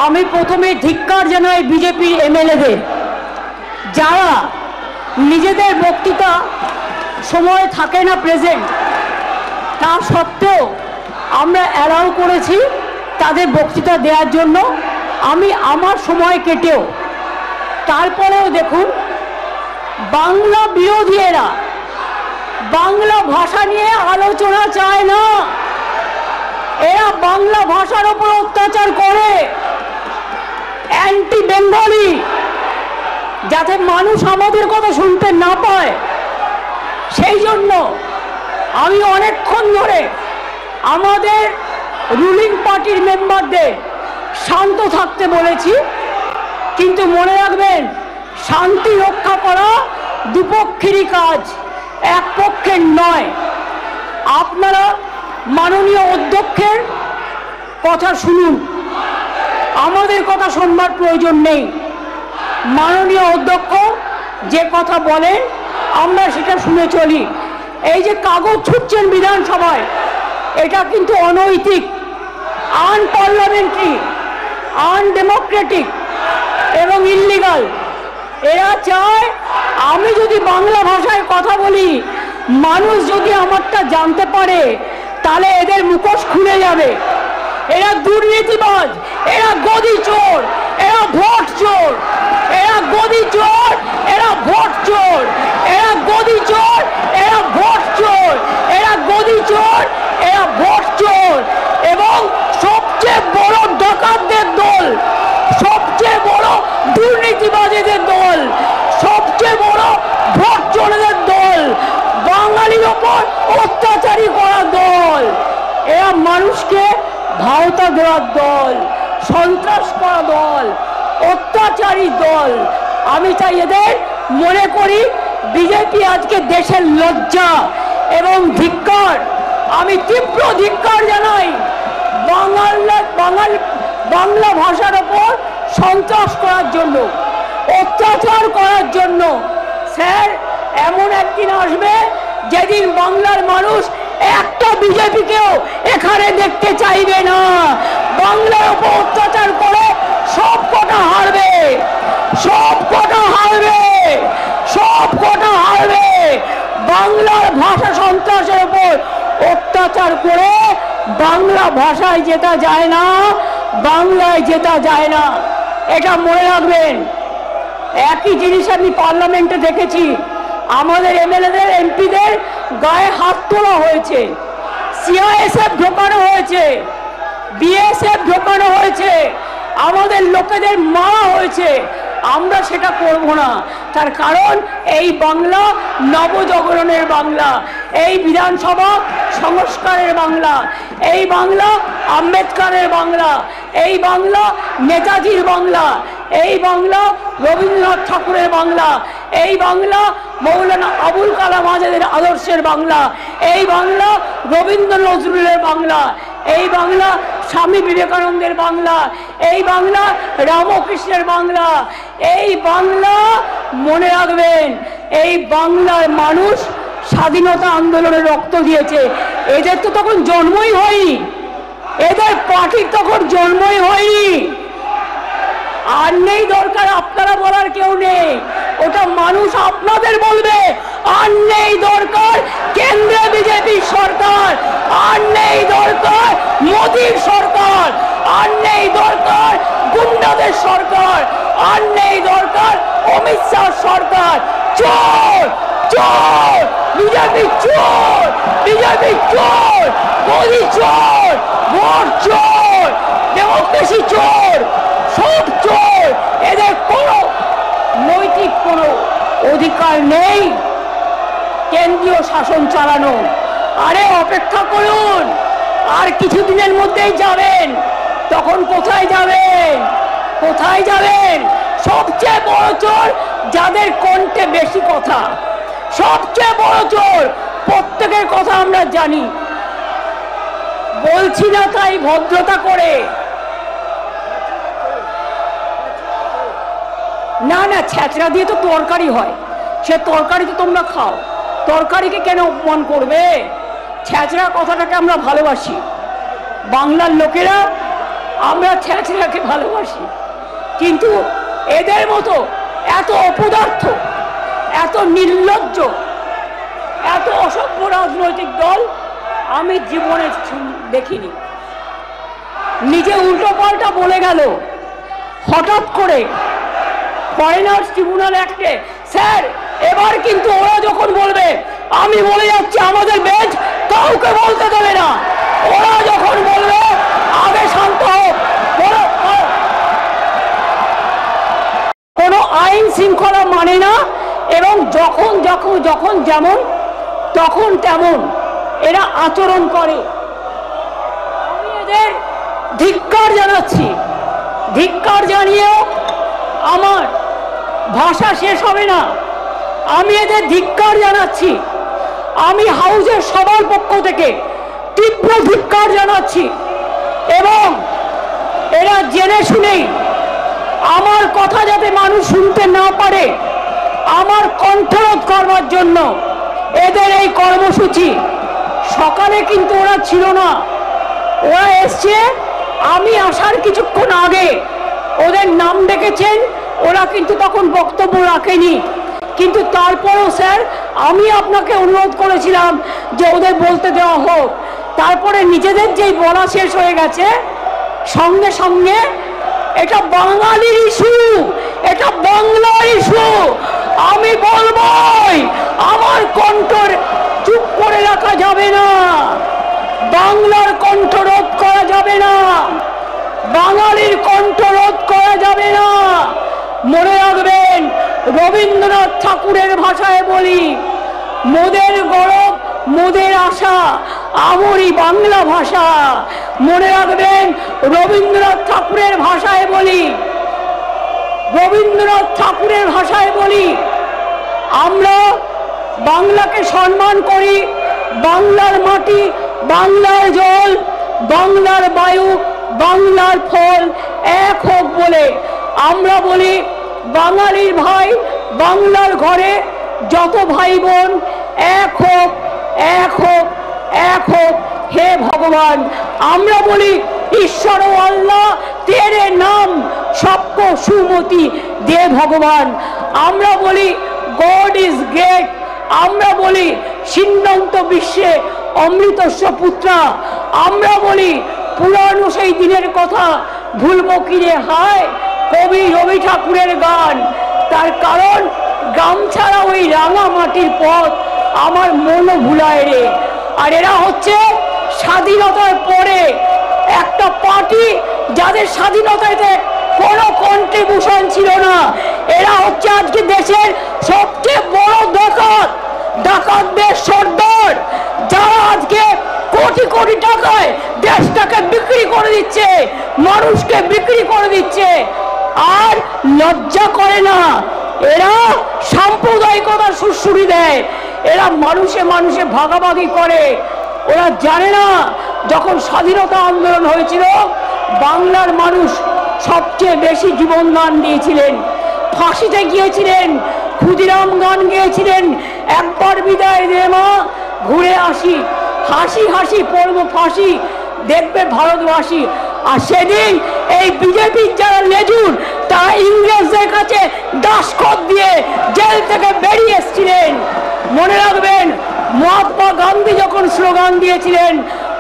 আমি প্রথমে ধিক্কার জানাই বিজেপি এমএলএদের, যারা নিজেদের বক্তৃতা সময় থাকে না প্রেজেন্ট, তা সত্ত্বেও আমরা অ্যালাউ করেছি তাদের বক্তৃতা দেওয়ার জন্য। আমি আমার সময় কেটেও, তারপরেও দেখুন বাংলা বিরোধীরা বাংলা ভাষা নিয়ে আলোচনা চায় না। এরা বাংলা ভাষার উপর অত্যাচার করে, অ্যান্টি বেঙ্গলি, যাতে মানুষ আমাদের কথা শুনতে না পায়। সেই জন্য আমি অনেকক্ষণ ধরে আমাদের রুলিং পার্টির মেম্বারদের শান্ত থাকতে বলেছি, কিন্তু মনে রাখবেন শান্তি রক্ষা করা দুপক্ষেরই কাজ, এক পক্ষের নয়। আপনারা মাননীয় অধ্যক্ষের কথা শুনুন, আমাদের কথা শুনবার প্রয়োজন নেই। মাননীয় অধ্যক্ষ যে কথা বলেন আমরা সেটা শুনে চলি। এই যে কাগজ ছুটছেন বিধানসভায়, এটা কিন্তু অনৈতিক, আনপার্লামেন্টারি, আনডেমোক্রেটিক এবং ইল্লিগাল। এরা চায় আমি যদি বাংলা ভাষায় কথা বলি, মানুষ যদি আমারটা জানতে পারে, তাহলে এদের মুখোশ খুলে যাবে। এরা দুর্নীতিবাজ, এরা গদি চোর, এরা ভোট চোর, এরা গদি চোর, এরা ভোট চোর, এরা গদি চোর, এরা ভোট চোর, এরা গদি চোর, এরা ভোট চোর। এবং সবচেয়ে বড় ডাকাতদের দল, সবচেয়ে বড় দুর্নীতিবাজীদের দল, সবচেয়ে বড় ভোট চোরদের দল, বাঙালির ওপর অত্যাচারী করা দল। এরা মানুষকে ভাওতা দেওয়ার দল, সন্ত্রাস করা দল, অত্যাচারী দল। আমি চাই এদের মনে করি বিজেপি আজকে দেশের লজ্জা এবং ধিক্কার। আমি তীব্র ধিক্কার জানাই বাংলা ভাষার ওপর সন্ত্রাস করার জন্য, অত্যাচার করার জন্য। স্যার, এমন একদিন আসবে যেদিন বাংলার মানুষ একটা বিজেপিকেও এখানে দেখতে চাইবে না। বাংলার উপর অত্যাচার করে সব কটা হারবে, সব কটা হারবে, সব কটা হারবে। বাংলার ভাষা সন্ত্রাসের উপর অত্যাচার করে বাংলা ভাষায় জেতা যায় না, বাংলায় জেতা যায় না, এটা মনে রাখবেন। একই জিনিস আমি পার্লামেন্টে দেখেছি, আমাদের এমএলএদের এমপিদের গায়ে হাত তোলা হয়েছে, সিআইএসএফ ঢোকানো হয়েছে, বিএসএফ ঢোকানো হয়েছে, আমাদের লোকেদের মারা হয়েছে। আমরা সেটা করব না, তার কারণ এই বাংলা নবজাগরণের বাংলা, এই বিধানসভা সংস্কারের বাংলা, এই বাংলা আম্বেদকরের বাংলা, এই বাংলা নেতাজির বাংলা, এই বাংলা রবীন্দ্রনাথ ঠাকুরের বাংলা, এই বাংলা মৌলানা আবুল কালাম আজাদের আদর্শের বাংলা, এই বাংলা রবীন্দ্র নজরুলের বাংলা, এই বাংলা স্বামী বিবেকানন্দের বাংলা, এই বাংলা রামকৃষ্ণের বাংলা। এই বাংলা মনে রাখবেন, এই বাংলার মানুষ স্বাধীনতা আন্দোলনে রক্ত দিয়েছে। এদের তো তখন জন্মই হয়নি, এদের পার্টির তখন জন্মই হয়নি। আর নেই দরকার আপনারা বলার কেউ নেই, ওটা মানুষ আপনাদের বলবে। আর নেই দরকার কেন্দ্রে বিজেপি সরকার, আর নেই দরকার মোদীর সরকার, আর নেই দরকার গুন্ডাদের সরকার, আর নেই দরকার অমিত শাহ সরকার। চোর চোর, বিজেপি চোর, বিজেপি চোর, মোদী চোর, ভোট চোর, ডেমোক্রেসি চোর, সব চোর। এদের কোনো নৈতিক কোনো অধিকার নেই কেন্দ্রীয় শাসন চালানো। আরে অপেক্ষা করুন, আর কিছুদিনের মধ্যেই যাবেন, তখন কোথায় যাবেন, কোথায় যাবেন? সবচেয়ে বড় চোর যাদের কণ্ঠে বেশি কথা, সবচেয়ে বড় চোর, প্রত্যেকের কথা আমরা জানি। বলছি না তাই ভদ্রতা করে, না না ছ্যাঁচড়া দিয়ে তো তরকারি হয়, সে তরকারি তো তোমরা খাও, তরকারিকে কেন অপমান করবে? ছ্যাঁচড়া কথাটাকে আমরা ভালোবাসি। বাংলার লোকেরা আমরা ছেঁচড়াকে ভালোবাসি, কিন্তু এদের মতো এত অপদার্থ, এত নির্লজ্জ, এত অসভ্য রাজনৈতিক দল আমি জীবনে দেখিনি। নিজে উল্টো পাল্টা বলে গেল হঠাৎ করে ফরেনার্স ট্রিব্যুনাল অ্যাক্টে। স্যার, এবার কিন্তু ওরা যখন বলবে, আমি বলে যাচ্ছি আমাদের বেঞ্চ কাউকে বলতে দেবে না, ওরা যখন বলবে আগে শান্ত হোক, কোনো আইন শৃঙ্খলা মানে না, এবং যখন যখন যখন যেমন তখন তেমন এরা আচরণ করে। আমি এদের ধিক্কার জানাচ্ছি। ধিক্কার জানিয়েও আমার ভাষা শেষ হবে না। আমি এদের ধিক্কার জানাচ্ছি। আমি হাউসের সবার পক্ষ থেকে তীব্র ধিক্কার জানাচ্ছি, এবং এরা জেনে শুনেই আমার কথা যাতে মানুষ শুনতে না পারে, আমার কণ্ঠরোধ করবার জন্য এদের এই কর্মসূচি। সকালে কিন্তু ওরা ছিল না, ওরা এসছে আমি আসার কিছুক্ষণ আগে। ওদের নাম ডেকেছেন, ওরা কিন্তু তখন বক্তব্য রাখেনি, কিন্তু তারপরও স্যার আমি আপনাকে অনুরোধ করেছিলাম যে ওদের বলতে দেওয়া হোক। তারপরে নিজেদের যেই বলা শেষ হয়ে গেছে, সঙ্গে সঙ্গে এটা বাঙালির ইস্যু, এটা বাংলার ইস্যু, আমি বলবই, আমার কণ্ঠ চুপ করে রাখা যাবে না, বাংলার কণ্ঠ রোধ করা যাবে না, বাঙালির কণ্ঠ রোধ করা যাবে না। মনে রাখবেন, রবীন্দ্রনাথ ঠাকুরের ভাষায় বলি, মোদের গৌরব মোদের আশা, আমরি বাংলা ভাষা। মনে রাখবেন, রবীন্দ্রনাথ ঠাকুরের ভাষায় বলি, রবীন্দ্রনাথ ঠাকুরের ভাষায় বলি, আমরা বাংলাকে সম্মান করি, বাংলার মাটি, বাংলার জল, বাংলার বায়ু, বাংলার ফল এক হোক বলে আমরা বলি, বাঙালির ভাই বাংলার ঘরে যত ভাই বোন এক হোক, এক হোক, এক হোক, হে ভগবান। আমরা বলি, ঈশ্বর ও আল্লাহ তেরে নাম সবকো সুমতি দে ভগবান। আমরা বলি, গড ইজ গ্রেট। আমরা বলি, সিন্নন্ত বিশ্বে অমৃতস্য পুত্রা। আমরা বলি, পুরানো সেই দিনের কথা ভুলবো কিরে হায়, কবি রবি ঠাকুরের গান। তার কারণ, গ্রাম ছাড়া ওই রাঙা মাটির পথ আমার মনও ভুলায় রে। আর এরা হচ্ছে স্বাধীনতার পরে একটা পার্টি যাদের স্বাধীনতাতে কোনো কন্ট্রিবিউশন ছিল না। এরা হচ্ছে আজকে দেশের সবচেয়ে বড় ডাকাত, ডাকাতদের সর্দার, যারা আজকে কোটি কোটি টাকায় দেশটাকে বিক্রি করে দিচ্ছে, মানুষকে বিক্রি করে দিচ্ছে, আর লজ্জা করে না। এরা সাম্প্রদায়িকতার সুরসুরি দেয়, এরা মানুষে মানুষে ভাগাভাগি করে। ওরা জানে না, যখন স্বাধীনতা আন্দোলন হয়েছিল বাংলার মানুষ সবচেয়ে বেশি জীবন দান দিয়েছিলেন, ফাঁসিতে গিয়েছিলেন, ক্ষুদিরাম গান গিয়েছিলেন, একবার বিদায় দে মা ঘুরে আসি, হাসি হাসি পড়ব ফাঁসি দেখবে ভারতবাসী। আর সেদিন এই বিজেপির যারা লেজুর, তারা ইংরেজদের কাছে দাসখত দিয়ে জেল থেকে বেরিয়ে এসেছিলেন। মনে রাখবেন, মহাত্মা গান্ধী যখন স্লোগান দিয়েছিলেন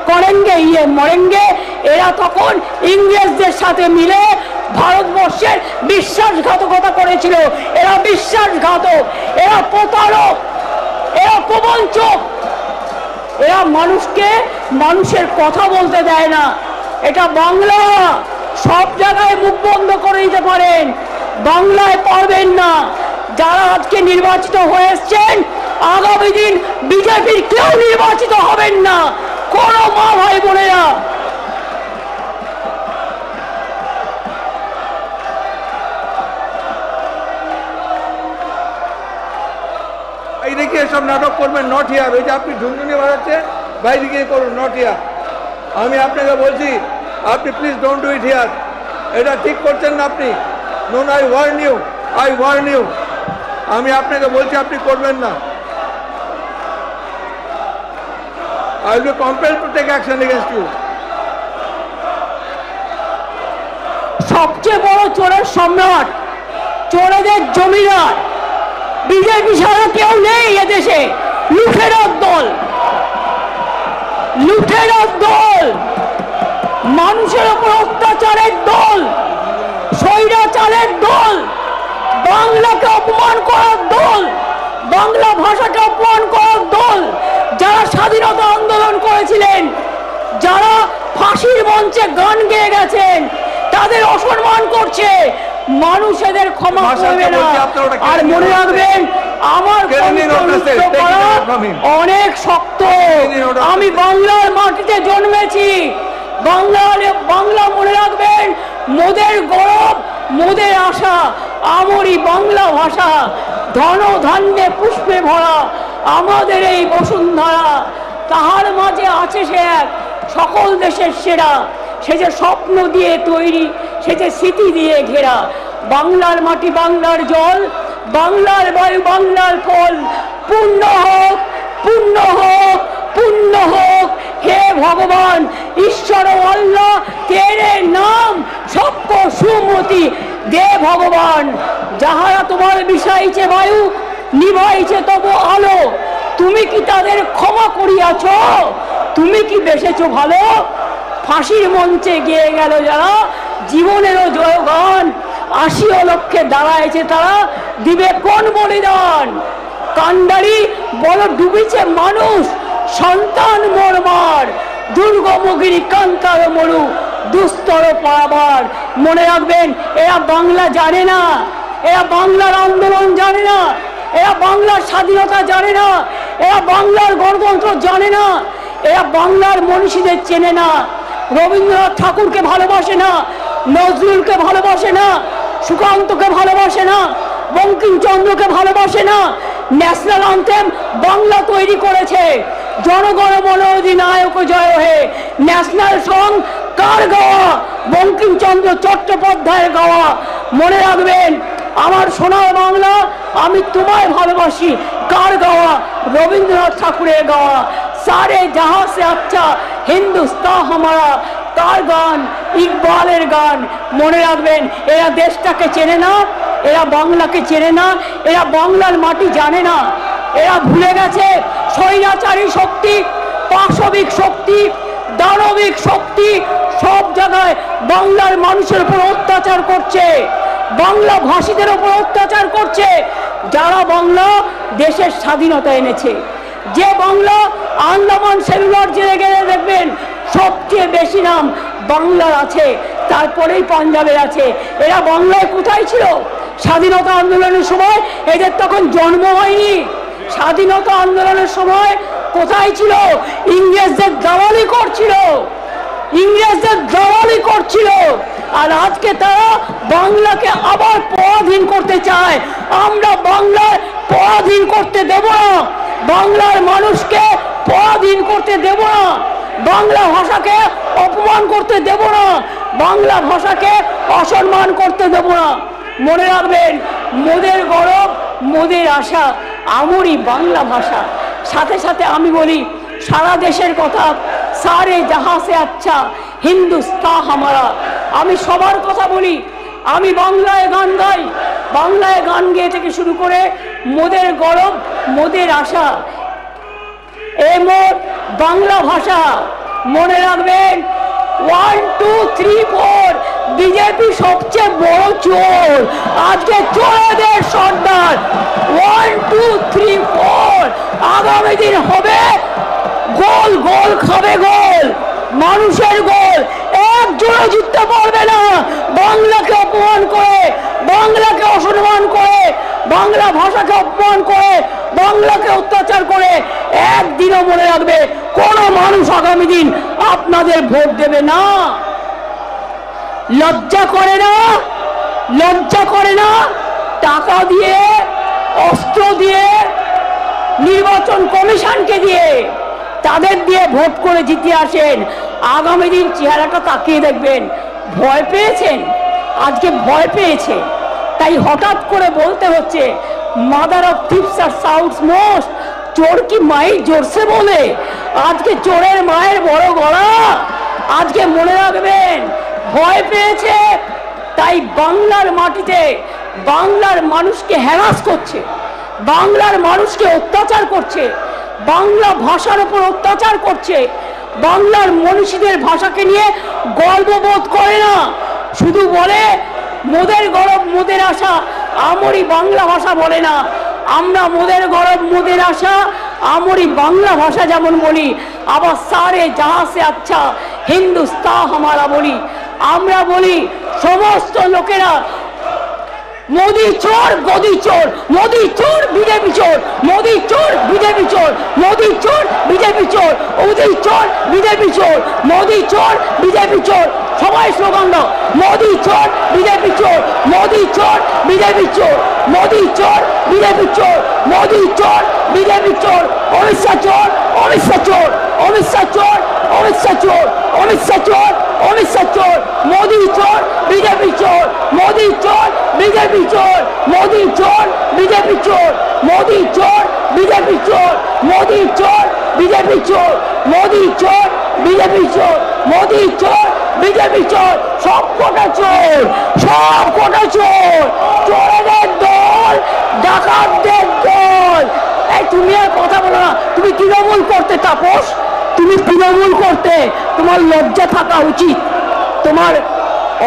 করেঙ্গে ইয়ে মরেঙ্গে, এরা তখন ইংরেজদের সাথে মিলে ভারতবর্ষের বিশ্বাসঘাতকতা করেছিল। এরা বিশ্বাসঘাতক, এরা প্রতারক, এরা প্রবঞ্চক, এরা মানুষকে মানুষের কথা বলতে দেয় না। এটা বাংলা, সব জায়গায় মুখ বন্ধ করে দিতে পারেন, বাংলায় পারবেন না। যারা আজকে নির্বাচিত হয়ে এসছেন, আগামী দিন বিজেপির কেউ নির্বাচিত হবেন না, কোনো মা ভাই বোনেরা। বাইরে গিয়ে সব নাটক করবেন, নট হিয়ার। ওই যে আপনি ঝুনঝুনি বাজাচ্ছে, বাইরে গিয়ে করুন, নট হিয়ার। আমি আপনাকে বলছি, আপনি please don't do it here. এটা ঠিক করছেন না আপনি। No, I warn you, I warn you. আমি আপনাকে বলছি আপনি করবেন না। I will be compelled to take action against you. সবচেয়ে বড় চোরের সম্রাট, চোরেদের জমিদার বিজেপি ছাড়া কেউ নেই এদেশে। লুঠেরার দল, লুঠেরার দল, মানুষের উপর অত্যাচারের দল, স্বৈরাচারের দল, বাংলাকে অপমান করার দল, বাংলা ভাষাকে অপমান করার দল। যারা স্বাধীনতা আন্দোলন করেছিলেন, যারা ফাঁসির মঞ্চে গান গেয়ে গেছেন, তাদের অসম্মান করছে। মানুষ এদের ক্ষমা করবে না। আর মনে রাখবেন, আমার অনেক শক্ত। আমি বাংলার মাটিতে জন্মেছি। বাংলা মনে রাখবেন, মোদের গৌরব, মোদের আশা। আমারই বাংলা ভাষা, ধন ধান্যে পুষ্পে ভরা আমাদের এই বসুন্ধরা। তাহার মাঝে আছে সে এক সকল দেশের সেরা। সে যে স্বপ্ন দিয়ে তৈরি, সে যে স্মৃতি দিয়ে ঘেরা। বাংলার মাটি, বাংলার জল, বাংলার বায়ু, বাংলার ফল। পূর্ণ হোক, পূর্ণ হোক, পূর্ণ হোক হে ভগবান ঈশ্বর আল্লাহ, তেরে নাম সবকো সুমতি দে ভগবান। যাহারা তোমার বিষাইছে বায়ু, নিভাইছে তবু আলো, তুমি কি তাদের ক্ষমা করিয়াছ? তুমি কি বেসেছ ভালো? ফাঁসির মঞ্চে গিয়ে গেল যারা, জীবনেরও জয়গান। ৮০ লক্ষে দাঁড়াইছে তারা, দিবে কোন বলিদান? কান্ডারি বড় ডুবেছে মানুষ, সন্তান মোরমার। দুর্গমগিরি কান্তার মরু, দুস্তর পারাবার। মনে রাখবেন, এরা বাংলা জানে না, এরা বাংলার আন্দোলন জানে না, এরা বাংলার স্বাধীনতা জানে না, এরা বাংলার গণতন্ত্র জানে না, এরা বাংলার মনীষীদের চেনে না। রবীন্দ্রনাথ ঠাকুরকে ভালোবাসে না, নজরুলকে ভালোবাসে না, সুকান্তকে ভালোবাসে না, বঙ্কিমচন্দ্রকে ভালোবাসে না। ন্যাশনাল অ্যান্থেম বাংলা তৈরি করেছে, জনগণ মন অধিনায়ক জয় হে। ন্যাশনাল সং কার গাওয়া? বঙ্কিমচন্দ্র চট্টোপাধ্যায়ের গাওয়া। মনে রাখবেন, আমার সোনার বাংলা, আমি তোমায় ভালোবাসি কার গাওয়া? রবীন্দ্রনাথ ঠাকুরের গাওয়া। সারে জাহাঁ সে আচ্ছা হিন্দুস্তান হামারা, তার গান, ইকবালের গান। মনে রাখবেন, এরা দেশটাকে চেনে না, এরা বাংলাকে চেনে না, এরা বাংলার মাটি জানে না। এরা ভুলে গেছে স্বৈরাচারী শক্তি, পাশবিক শক্তি, দানবিক শক্তি সব জায়গায় বাংলার মানুষের উপর অত্যাচার করছে, বাংলা ভাষীদের উপর অত্যাচার করছে। যারা বাংলা দেশের স্বাধীনতা এনেছে, যে বাংলা আন্দামান সেলুলার জেলে গেলে দেখবেন সবচেয়ে বেশি নাম বাংলার আছে, তারপরেই পাঞ্জাবের আছে। এরা বাংলায় কোথায় ছিল স্বাধীনতা আন্দোলনের সময়? এদের তখন জন্ম হয়নি। স্বাধীনতা আন্দোলনের সময় কোথায় ছিল? ইংরেজদের দালালি করছিল, ইংরেজদের দালালি করছিল। আর আজকে তারা বাংলাকে আবার পরাধীন করতে চায়। আমরা বাংলার পরাধীন করতে দেব না, বাংলার মানুষকে পরাধীন করতে দেব না, বাংলা ভাষাকে অপমান করতে দেব না, বাংলা ভাষাকে অসম্মান করতে দেব না। মনে রাখবেন, মোদের গৌরব, মোদের আশা, আমারই বাংলা ভাষা। সাথে সাথে আমি বলি সারা দেশের কথা, সারে জাহাঁ সে আচ্ছা হিন্দুস্তান হামারা। আমি সবার কথা বলি, আমি বাংলায় গান গাই, বাংলায় গান গেয়ে থেকে শুরু করে মোদের গৌরব, মোদের আশা, এ মোর বাংলা ভাষা। মনে রাখবেন, 1 2 3 4 বিজেপি সবচেয়ে বড় চোর, আজকে চোরদের সর্দার। 1 2 3 4 আগামী দিন হবে গোল, গোল খাবে গোল, মানুষের গোল। একজনও জিততে পারবে না বাংলাকে অপমান করে, বাংলাকে অসম্মান করে, বাংলা ভাষাকে অপমান করে, বাংলাকে অত্যাচার করে। একদিনও মনে রাখবে, কোন মানুষ আগামী দিন আপনাদের ভোট দেবে না। লজ্জা করে না? লজ্জা করে না? টাকা দিয়ে, অস্ত্র দিয়ে, নির্বাচন কমিশনকে দিয়ে, তাদের দিয়ে ভোট করে জিতে আসেন। আগামী দিন চেহারাটা তাকিয়ে দেখবেন, ভয় পেয়েছেন, আজকে ভয় পেয়েছে, তাই হঠাৎ করে বলতে হচ্ছে মাদার অফ থিপস আর সাউথ মোস্ট। চোর কি মাই জোরসে বলে? আজকে চোরের মায়ের বড় গলা। আজকে মনে রাখবেন, ভয় পেয়েছে, তাই বাংলার মাটিতে বাংলার মানুষকে হ্যারাস করছে, বাংলার মানুষকে অত্যাচার করছে, বাংলা ভাষার উপর অত্যাচার করছে, বাংলার মনীষীদের ভাষাকে নিয়ে গর্ববোধ করে না, শুধু বলে মোদের গরব মোদের আশা, আমরি বাংলা ভাষা বলে না। আমরা মোদের গরব মোদের আশা আমরি বাংলা ভাষা যেমন বলি, আবার সারে জাহাঁ সে আচ্ছা হিন্দুস্তান হামারা বলি। আমরা বলি সমস্ত লোকেরা মোদি চোর গদি চোর, মোদি চোর বিজেপি চোর, মোদি চোর বিজেপি চোর, মোদি চোর বিজেপি চোর, মোদি চোর বিজেপি চোর, মোদি চোর বিজেপি চোর। সবাই স্লোগান দাও, মোদি চোর বিজেপি চোর, মোদি চোর বিজেপি চোর, মোদি চোর বিজেপি চোর, মোদি চোর বিজেপি চোর, অমিত শাহ চোর, অমিত শাহ চোর, অমিত শাহ চোর, অমিত শাহ চোর, অমিত শাহ চোর, অমিত শাহ চোর, মোদি চোর বিজেপি চোর, মোদি চোর বিজেপি চোর, মোদি চোর বিজেপি চোর, মোদি চোর বিজেপি চোর, মোদি চোর বিজেপি চোর, মোদি চোর বিজেপি চোর, মোদি চোর বিজেপি চোর, সব কটা চোর, সব কটা চোর, চোরেদের দল, ডাকাতদের দল। এই তুমি আর কথা বলো না, তুমি তৃণমূল করতে তাপস, তুমি তৃণমূল করতে, তোমার লজ্জা থাকা উচিত। তোমার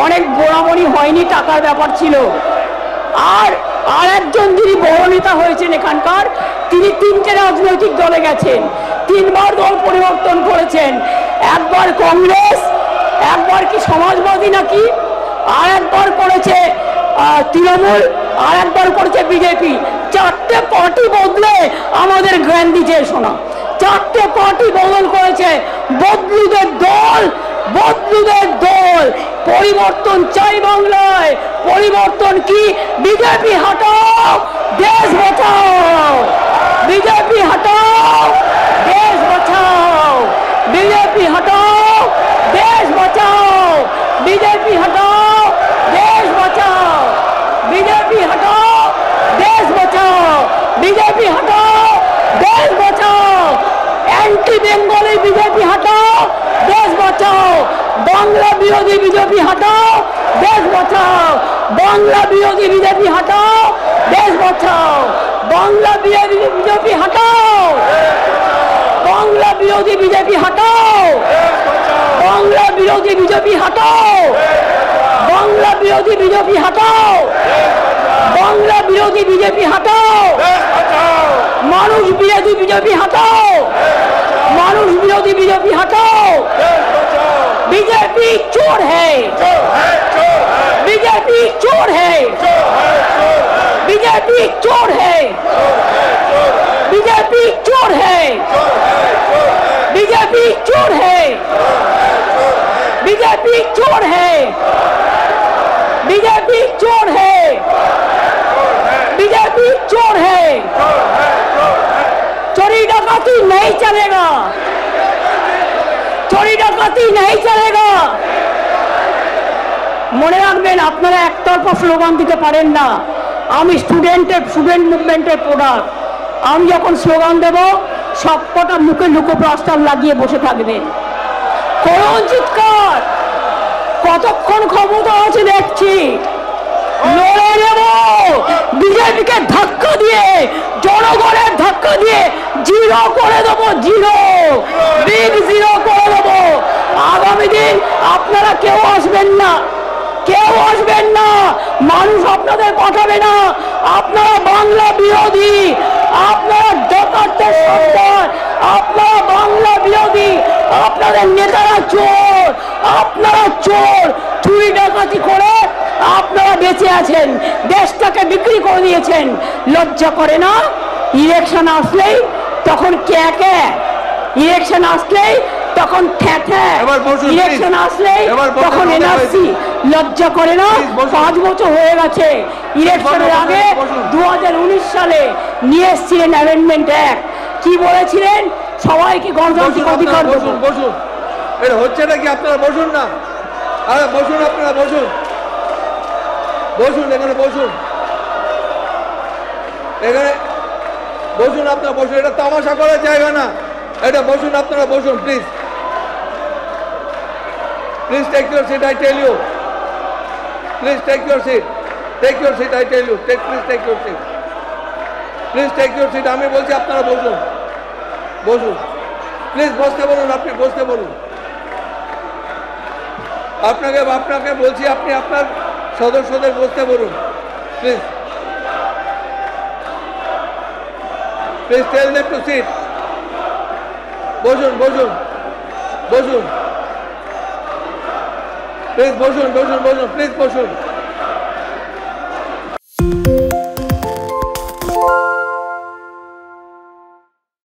অনেক বোড়ামণি হয়নি, টাকার ব্যাপার ছিল। আর একজন যিনি বড় নেতা হয়েছেন এখানকার, তিনি 3টে রাজনৈতিক দলে গেছেন, 3বার দল পরিবর্তন করেছেন, একবার কংগ্রেস, একবার কি সমাজবাদী নাকি, আর একবার করেছে তৃণমূল, আর একবার করেছে বিজেপি। 4টে পার্টি বদলে আমাদের জ্ঞান দিচ্ছে শোনা, 4টে পার্টি বদল করেছে। বদলুদের দল, বদলুদের দল। পরিবর্তন চাই বাংলায়, পরিবর্তন কি? বিজেপি হটাও, দেশ বাঁচাও, বিজেপি হটাও, দেশ বাঁচাও, বিজেপি হটাও, দেশ বাঁচাও, বিজেপি হটাও, দেশ বাঁচাও, বিজেপি হটাও, দেশ বাঁচাও, বিজেপি হটাও, দেশ বাঁচাও, অ্যান্টি বেঙ্গলি বিজেপি হটাও, দেশ বাঁচাও, বাংলা বিরোধী বিজেপি হটাও, দেশ বাঁচাও, বাংলা বিরোধী বিজেপি হটাও, দেশ বাঁচাও, বাংলা বিরোধী বিজেপি হটাও, বাংলা বিরোধী বিজেপি হটাও, বাংলা বিরোধী বিজেপি হটাও, বাংলা বিরোধী বিজেপি হটাও, বাংলা বিরোধী বিজেপি হটাও, মানুষ বিরোধী বিজেপি হটাও, মানুষ বিরোধী বিজেপি হটাও। बीजेपी चोर है, बीजेपी चोर है, बीजेपी चोर है, बीजेपी चोर है, बीजेपी चोर है, बीजेपी चोर है, बीजेपी चोर है, बीजेपी चोर है। चोरी डकैती नहीं चलेगा, चोरी डकैती नहीं चलेगा। মনে রাখবেন, আপনারা একতরফা স্লোগান দিতে পারেন না। আমি স্টুডেন্ট মুভমেন্টের প্রোডাক্ট। আমি যখন স্লোগান দেব, সবকটা মুখে লুকোপ্লাস্টার লাগিয়ে বসে থাকবেন। করুন চিৎকার, কতক্ষণ ক্ষমতা আছে দেখছি। লড়ে নেব, বিজেপিকে ধাক্কা দিয়ে, জনগণের ধাক্কা দিয়ে জিরো করে দেবো, জিরো, বিগ জিরো করে দেবো। আগামী দিন আপনারা কেউ আসবেন না, কেউ আসবেন না, মানুষ আপনাদের পাঠাবে না। আপনারা বাংলা বিরোধী, আপনারা ডাকাতদের সন্তান, আপনারা বাংলা বিরোধী, আপনাদের নেতারা চোর, আপনারা চোর। চুরি ডাকাতি করে আপনারা বেঁচে আছেন, দেশটাকে বিক্রি করে দিয়েছেন। লজ্জা করে না? ইলেকশন আসলেই তখন কে কে, ইলেকশন আসলেই তখন ঠ্যাঠ্যা, ইলেকশন আসলেই তখন এনআরসি। লজ্জা করে না? 5 বছর হয়ে গেছে। ইলেকশনের আগে 2019 সালে নিয়ে এসেছিলেন অ্যামেন্ডমেন্ট অ্যাক্ট। কি বলেছিলেন? সবাইকে গণতান্ত্রিক অধিকার দেবো। বসুন, এটা হচ্ছে নাকি? আপনারা বসুন না, আরে বসুন, আপনারা বসুন, বসুন, এখানে বসুন, এখানে বসুন, আপনারা বসুন। এটা তামাশা করার জায়গা না, এটা বসুন, আপনারা বসুন, please, please take your seat, I tell you. Please take your seat. Take your seat, I tell you. Please take your seat. Please take your seat. আমি বলছি আপনারা বসুন। বসুন। প্লিজ বসতে বলুন, আপনি বসতে বলুন। আপনাকে বলছি আপনি আপনার সদস্যদের বসতে বলুন। Please. Please tell them to sit. বসুন, বসুন, বসুন। প্লিজ বসুন, বসুন, বসুন, প্লিজ বসুন।